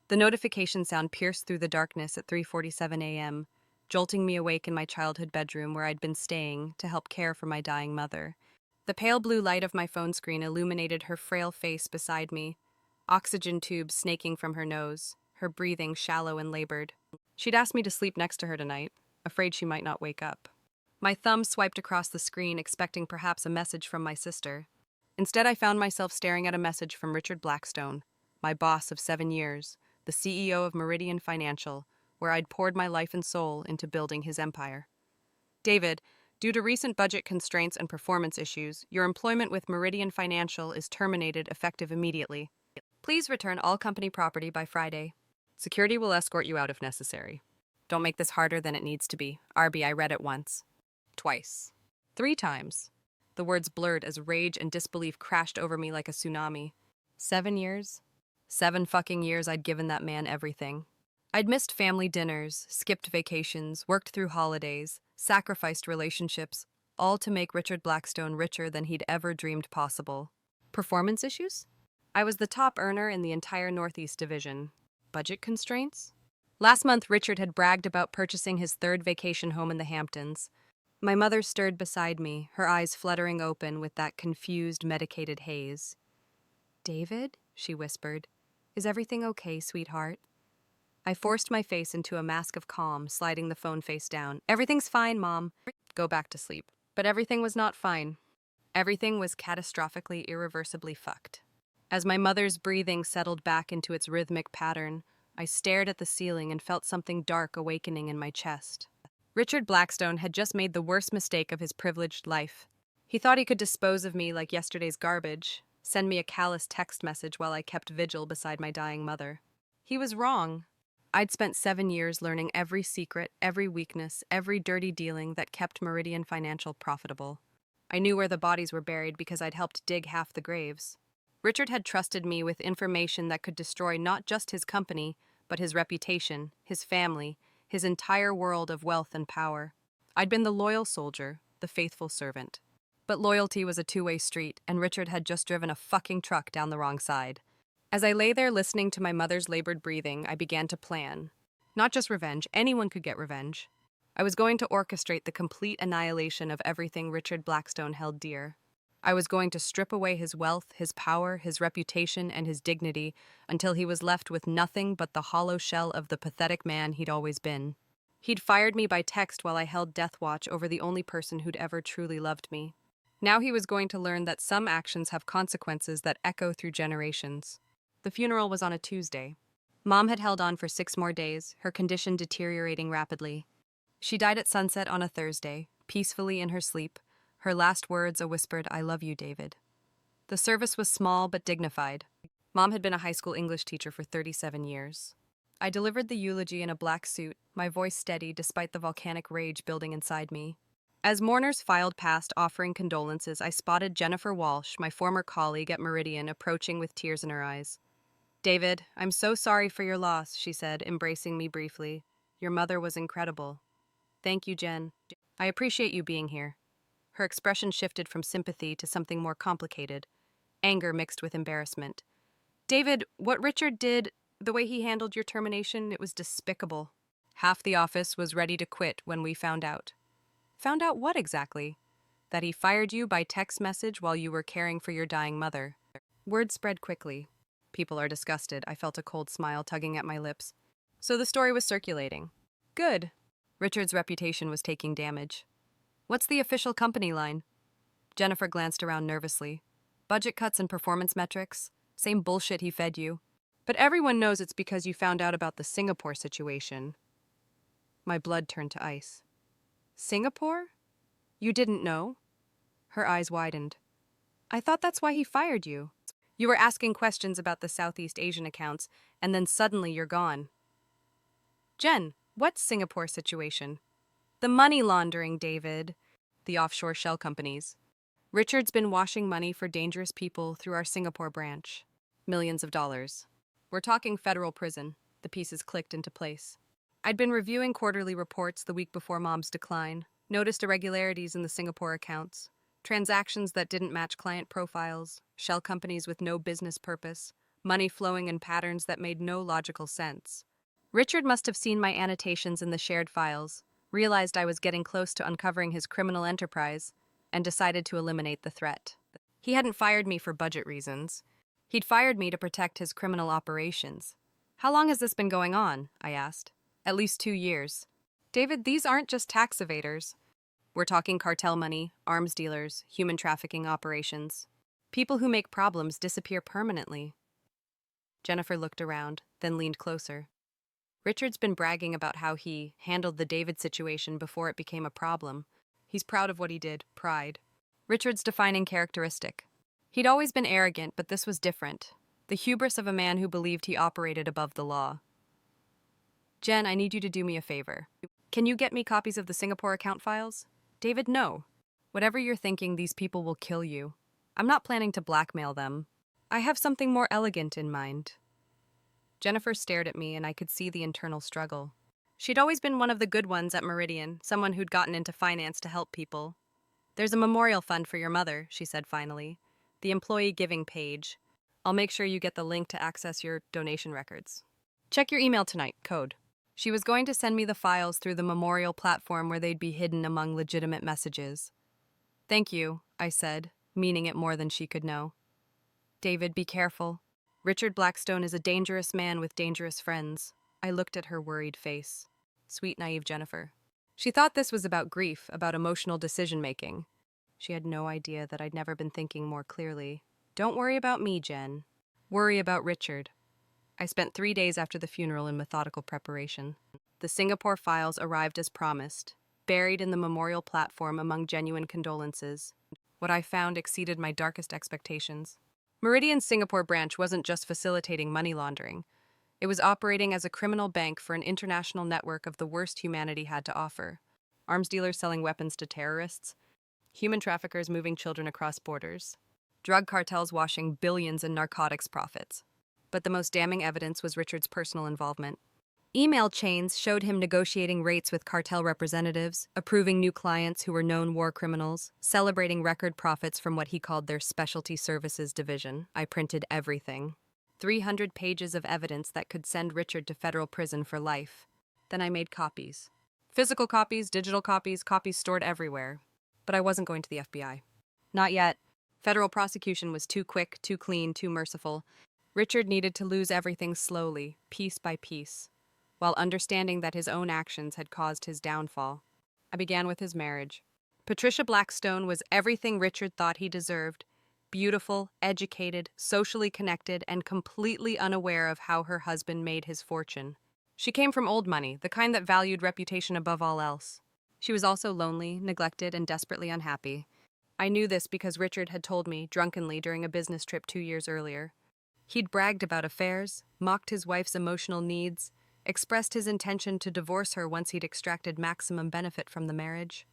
The notification sound pierced through the darkness at 3:47 a.m., jolting me awake in my childhood bedroom where I'd been staying to help care for my dying mother. The pale blue light of my phone screen illuminated her frail face beside me, oxygen tubes snaking from her nose, her breathing shallow and labored. She'd asked me to sleep next to her tonight, afraid she might not wake up. My thumb swiped across the screen, expecting perhaps a message from my sister. Instead, I found myself staring at a message from Richard Blackstone, my boss of 7 years, the CEO of Meridian Financial, where I'd poured my life and soul into building his empire. David, due to recent budget constraints and performance issues, your employment with Meridian Financial is terminated effective immediately. Please return all company property by Friday. Security will escort you out if necessary. Don't make this harder than it needs to be. RB, I read it once. Twice. 3 times. The words blurred as rage and disbelief crashed over me like a tsunami. 7 years? 7 fucking years I'd given that man everything. I'd missed family dinners, skipped vacations, worked through holidays, sacrificed relationships, all to make Richard Blackstone richer than he'd ever dreamed possible. Performance issues? I was the top earner in the entire Northeast Division. Budget constraints? Last month, Richard had bragged about purchasing his 3rd vacation home in the Hamptons. My mother stirred beside me, her eyes fluttering open with that confused, medicated haze. "David," she whispered, "is everything okay, sweetheart?" I forced my face into a mask of calm, sliding the phone face down. "Everything's fine, Mom." Go back to sleep. But everything was not fine. Everything was catastrophically, irreversibly fucked. As my mother's breathing settled back into its rhythmic pattern, I stared at the ceiling and felt something dark awakening in my chest. Richard Blackstone had just made the worst mistake of his privileged life. He thought he could dispose of me like yesterday's garbage, send me a callous text message while I kept vigil beside my dying mother. He was wrong. I'd spent 7 years learning every secret, every weakness, every dirty dealing that kept Meridian Financial profitable. I knew where the bodies were buried because I'd helped dig half the graves. Richard had trusted me with information that could destroy not just his company, but his reputation, his family, his entire world of wealth and power. I'd been the loyal soldier, the faithful servant. But loyalty was a two-way street, and Richard had just driven a fucking truck down the wrong side. As I lay there listening to my mother's labored breathing, I began to plan. Not just revenge, anyone could get revenge. I was going to orchestrate the complete annihilation of everything Richard Blackstone held dear. I was going to strip away his wealth, his power, his reputation, and his dignity until he was left with nothing but the hollow shell of the pathetic man he'd always been. He'd fired me by text while I held death watch over the only person who'd ever truly loved me. Now he was going to learn that some actions have consequences that echo through generations. The funeral was on a Tuesday. Mom had held on for 6 more days, her condition deteriorating rapidly. She died at sunset on a Thursday, peacefully in her sleep, her last words a whispered, "I love you, David." The service was small but dignified. Mom had been a high school English teacher for 37 years. I delivered the eulogy in a black suit, my voice steady despite the volcanic rage building inside me. As mourners filed past offering condolences, I spotted Jennifer Walsh, my former colleague at Meridian, approaching with tears in her eyes. "David, I'm so sorry for your loss," she said, embracing me briefly. "Your mother was incredible." "Thank you, Jen. I appreciate you being here." Her expression shifted from sympathy to something more complicated, anger mixed with embarrassment. "David, what Richard did, the way he handled your termination, it was despicable. Half the office was ready to quit when we found out." "Found out what exactly?" "That he fired you by text message while you were caring for your dying mother." Word spread quickly. "People are disgusted." I felt a cold smile tugging at my lips. So the story was circulating. Good. Richard's reputation was taking damage. "What's the official company line?" Jennifer glanced around nervously. "Budget cuts and performance metrics. Same bullshit he fed you. But everyone knows it's because you found out about the Singapore situation." My blood turned to ice. "Singapore? You didn't know?" Her eyes widened. "I thought that's why he fired you. You were asking questions about the Southeast Asian accounts, and then suddenly you're gone." "Jen, what Singapore situation?" "The money laundering, David. The offshore shell companies. Richard's been washing money for dangerous people through our Singapore branch. Millions of dollars. We're talking federal prison." The pieces clicked into place. I'd been reviewing quarterly reports the week before Mom's decline, noticed irregularities in the Singapore accounts, transactions that didn't match client profiles, shell companies with no business purpose, money flowing in patterns that made no logical sense. Richard must have seen my annotations in the shared files, realized I was getting close to uncovering his criminal enterprise, and decided to eliminate the threat. He hadn't fired me for budget reasons. He'd fired me to protect his criminal operations. How long has this been going on? I asked. At least 2 years. David, these aren't just tax evaders. We're talking cartel money, arms dealers, human trafficking operations. People who make problems disappear permanently. Jennifer looked around, then leaned closer. Richard's been bragging about how he handled the David situation before it became a problem. He's proud of what he did, pride. Richard's defining characteristic. He'd always been arrogant, but this was different. The hubris of a man who believed he operated above the law. Jen, I need you to do me a favor. Can you get me copies of the Singapore account files? David, no. Whatever you're thinking, these people will kill you. I'm not planning to blackmail them. I have something more elegant in mind. Jennifer stared at me, and I could see the internal struggle. She'd always been one of the good ones at Meridian, someone who'd gotten into finance to help people. There's a memorial fund for your mother, she said finally. The employee giving page. I'll make sure you get the link to access your donation records. Check your email tonight, code. She was going to send me the files through the memorial platform where they'd be hidden among legitimate messages. Thank you, I said, meaning it more than she could know. David, be careful. Richard Blackstone is a dangerous man with dangerous friends. I looked at her worried face. Sweet, naive Jennifer. She thought this was about grief, about emotional decision-making. She had no idea that I'd never been thinking more clearly. Don't worry about me, Jen. Worry about Richard. I spent 3 days after the funeral in methodical preparation. The Singapore files arrived as promised, buried in the memorial platform among genuine condolences. What I found exceeded my darkest expectations. Meridian's Singapore branch wasn't just facilitating money laundering. It was operating as a criminal bank for an international network of the worst humanity had to offer. Arms dealers selling weapons to terrorists, human traffickers moving children across borders, drug cartels washing billions in narcotics profits. But the most damning evidence was Richard's personal involvement. Email chains showed him negotiating rates with cartel representatives, approving new clients who were known war criminals, celebrating record profits from what he called their specialty services division. I printed everything. 300 pages of evidence that could send Richard to federal prison for life. Then I made copies. Physical copies, digital copies, copies stored everywhere. But I wasn't going to the FBI. Not yet. Federal prosecution was too quick, too clean, too merciful. Richard needed to lose everything slowly, piece by piece, while understanding that his own actions had caused his downfall. I began with his marriage. Patricia Blackstone was everything Richard thought he deserved. Beautiful, educated, socially connected, and completely unaware of how her husband made his fortune. She came from old money, the kind that valued reputation above all else. She was also lonely, neglected, and desperately unhappy. I knew this because Richard had told me, drunkenly, during a business trip 2 years earlier. He'd bragged about affairs, mocked his wife's emotional needs, expressed his intention to divorce her once he'd extracted maximum benefit from the marriage.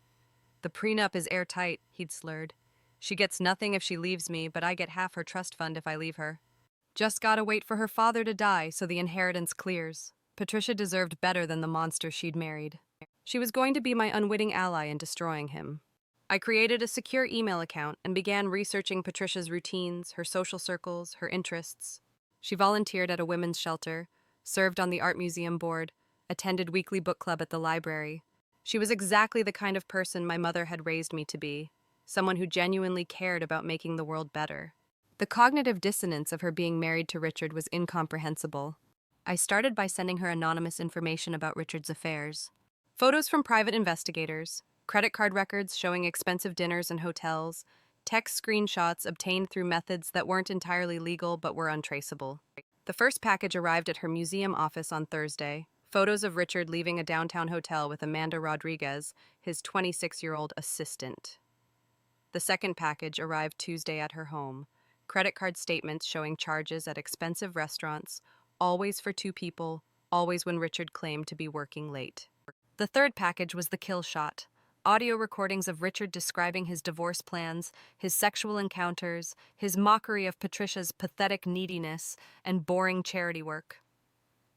The prenup is airtight, he'd slurred. She gets nothing if she leaves me, but I get half her trust fund if I leave her. Just gotta wait for her father to die so the inheritance clears. Patricia deserved better than the monster she'd married. She was going to be my unwitting ally in destroying him. I created a secure email account and began researching Patricia's routines, her social circles, her interests. She volunteered at a women's shelter, served on the art museum board, attended weekly book club at the library. She was exactly the kind of person my mother had raised me to be, someone who genuinely cared about making the world better. The cognitive dissonance of her being married to Richard was incomprehensible. I started by sending her anonymous information about Richard's affairs. Photos from private investigators, credit card records showing expensive dinners and hotels, text screenshots obtained through methods that weren't entirely legal but were untraceable. The first package arrived at her museum office on Thursday. Photos of Richard leaving a downtown hotel with Amanda Rodriguez, his 26-year-old assistant. The second package arrived Tuesday at her home. Credit card statements showing charges at expensive restaurants, always for 2 people, always when Richard claimed to be working late. The third package was the kill shot. Audio recordings of Richard describing his divorce plans, his sexual encounters, his mockery of Patricia's pathetic neediness, and boring charity work.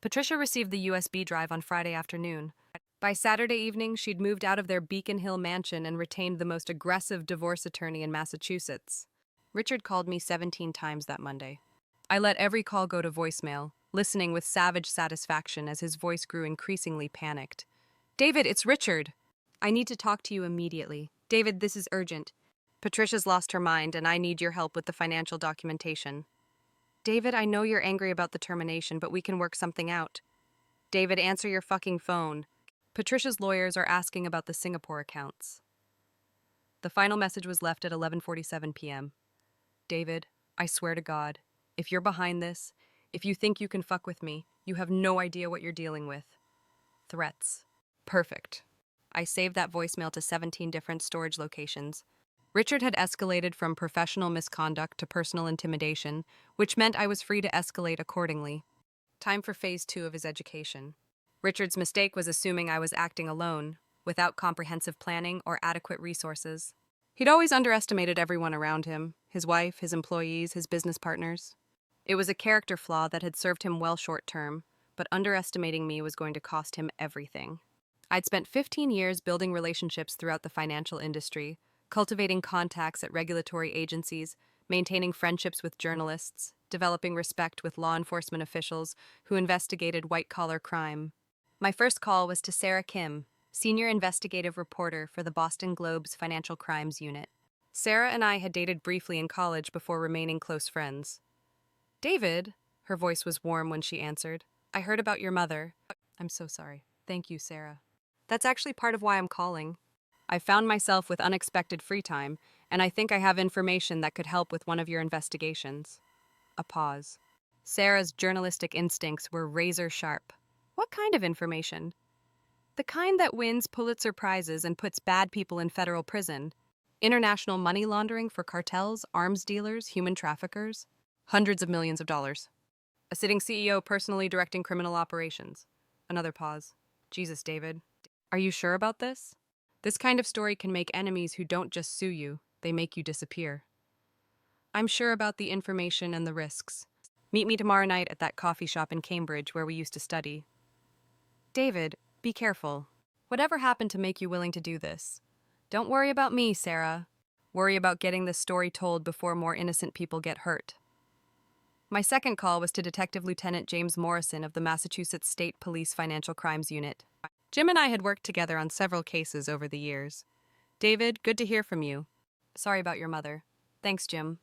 Patricia received the USB drive on Friday afternoon. By Saturday evening, she'd moved out of their Beacon Hill mansion and retained the most aggressive divorce attorney in Massachusetts. Richard called me 17 times that Monday. I let every call go to voicemail, listening with savage satisfaction as his voice grew increasingly panicked. David, it's Richard. I need to talk to you immediately. David, this is urgent. Patricia's lost her mind, and I need your help with the financial documentation. David, I know you're angry about the termination, but we can work something out. David, answer your fucking phone. Patricia's lawyers are asking about the Singapore accounts. The final message was left at 11:47 p.m. David, I swear to God, if you're behind this, if you think you can fuck with me, you have no idea what you're dealing with. Threats. Perfect. I saved that voicemail to 17 different storage locations. Richard had escalated from professional misconduct to personal intimidation, which meant I was free to escalate accordingly. Time for phase 2 of his education. Richard's mistake was assuming I was acting alone, without comprehensive planning or adequate resources. He'd always underestimated everyone around him, his wife, his employees, his business partners. It was a character flaw that had served him well short term, but underestimating me was going to cost him everything. I'd spent 15 years building relationships throughout the financial industry, cultivating contacts at regulatory agencies, maintaining friendships with journalists, developing respect with law enforcement officials who investigated white-collar crime. My first call was to Sarah Kim, senior investigative reporter for the Boston Globe's Financial Crimes Unit. Sarah and I had dated briefly in college before remaining close friends. David, her voice was warm when she answered, I heard about your mother. I'm so sorry. Thank you, Sarah. That's actually part of why I'm calling. I found myself with unexpected free time, and I think I have information that could help with one of your investigations. A pause. Sarah's journalistic instincts were razor sharp. What kind of information? The kind that wins Pulitzer Prizes and puts bad people in federal prison. International money laundering for cartels, arms dealers, human traffickers. Hundreds of millions of dollars. A sitting CEO personally directing criminal operations. Another pause. Jesus, David. Are you sure about this? This kind of story can make enemies who don't just sue you, they make you disappear. I'm sure about the information and the risks. Meet me tomorrow night at that coffee shop in Cambridge where we used to study. David, be careful. Whatever happened to make you willing to do this? Don't worry about me, Sarah. Worry about getting this story told before more innocent people get hurt. My second call was to Detective Lieutenant James Morrison of the Massachusetts State Police Financial Crimes Unit. Jim and I had worked together on several cases over the years. David, good to hear from you. Sorry about your mother. Thanks, Jim.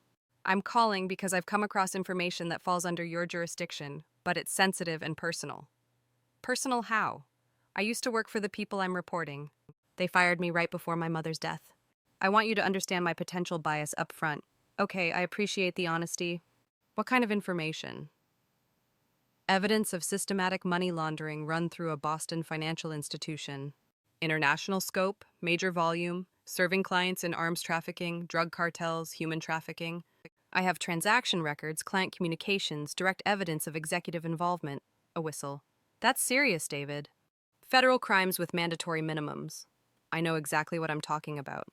I'm calling because I've come across information that falls under your jurisdiction, but it's sensitive and personal. Personal how? I used to work for the people I'm reporting. They fired me right before my mother's death. I want you to understand my potential bias up front. Okay, I appreciate the honesty. What kind of information? Evidence of systematic money laundering run through a Boston financial institution. International scope, major volume, serving clients in arms trafficking, drug cartels, human trafficking. I have transaction records, client communications, direct evidence of executive involvement. A whistle. That's serious, David. Federal crimes with mandatory minimums. I know exactly what I'm talking about.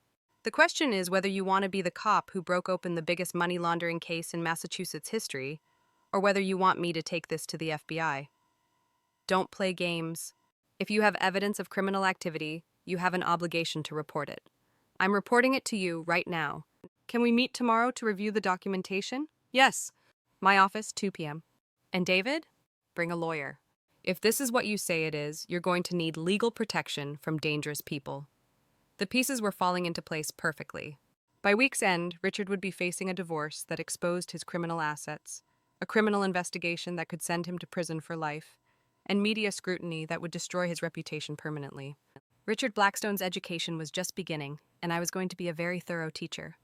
The question is whether you want to be the cop who broke open the biggest money laundering case in Massachusetts history, or whether you want me to take this to the FBI. Don't play games. If you have evidence of criminal activity, you have an obligation to report it. I'm reporting it to you right now. Can we meet tomorrow to review the documentation? Yes. My office, 2 p.m. And David? Bring a lawyer. If this is what you say it is, you're going to need legal protection from dangerous people. The pieces were falling into place perfectly. By week's end, Richard would be facing a divorce that exposed his criminal assets, a criminal investigation that could send him to prison for life, and media scrutiny that would destroy his reputation permanently. Richard Blackstone's education was just beginning, and I was going to be a very thorough teacher.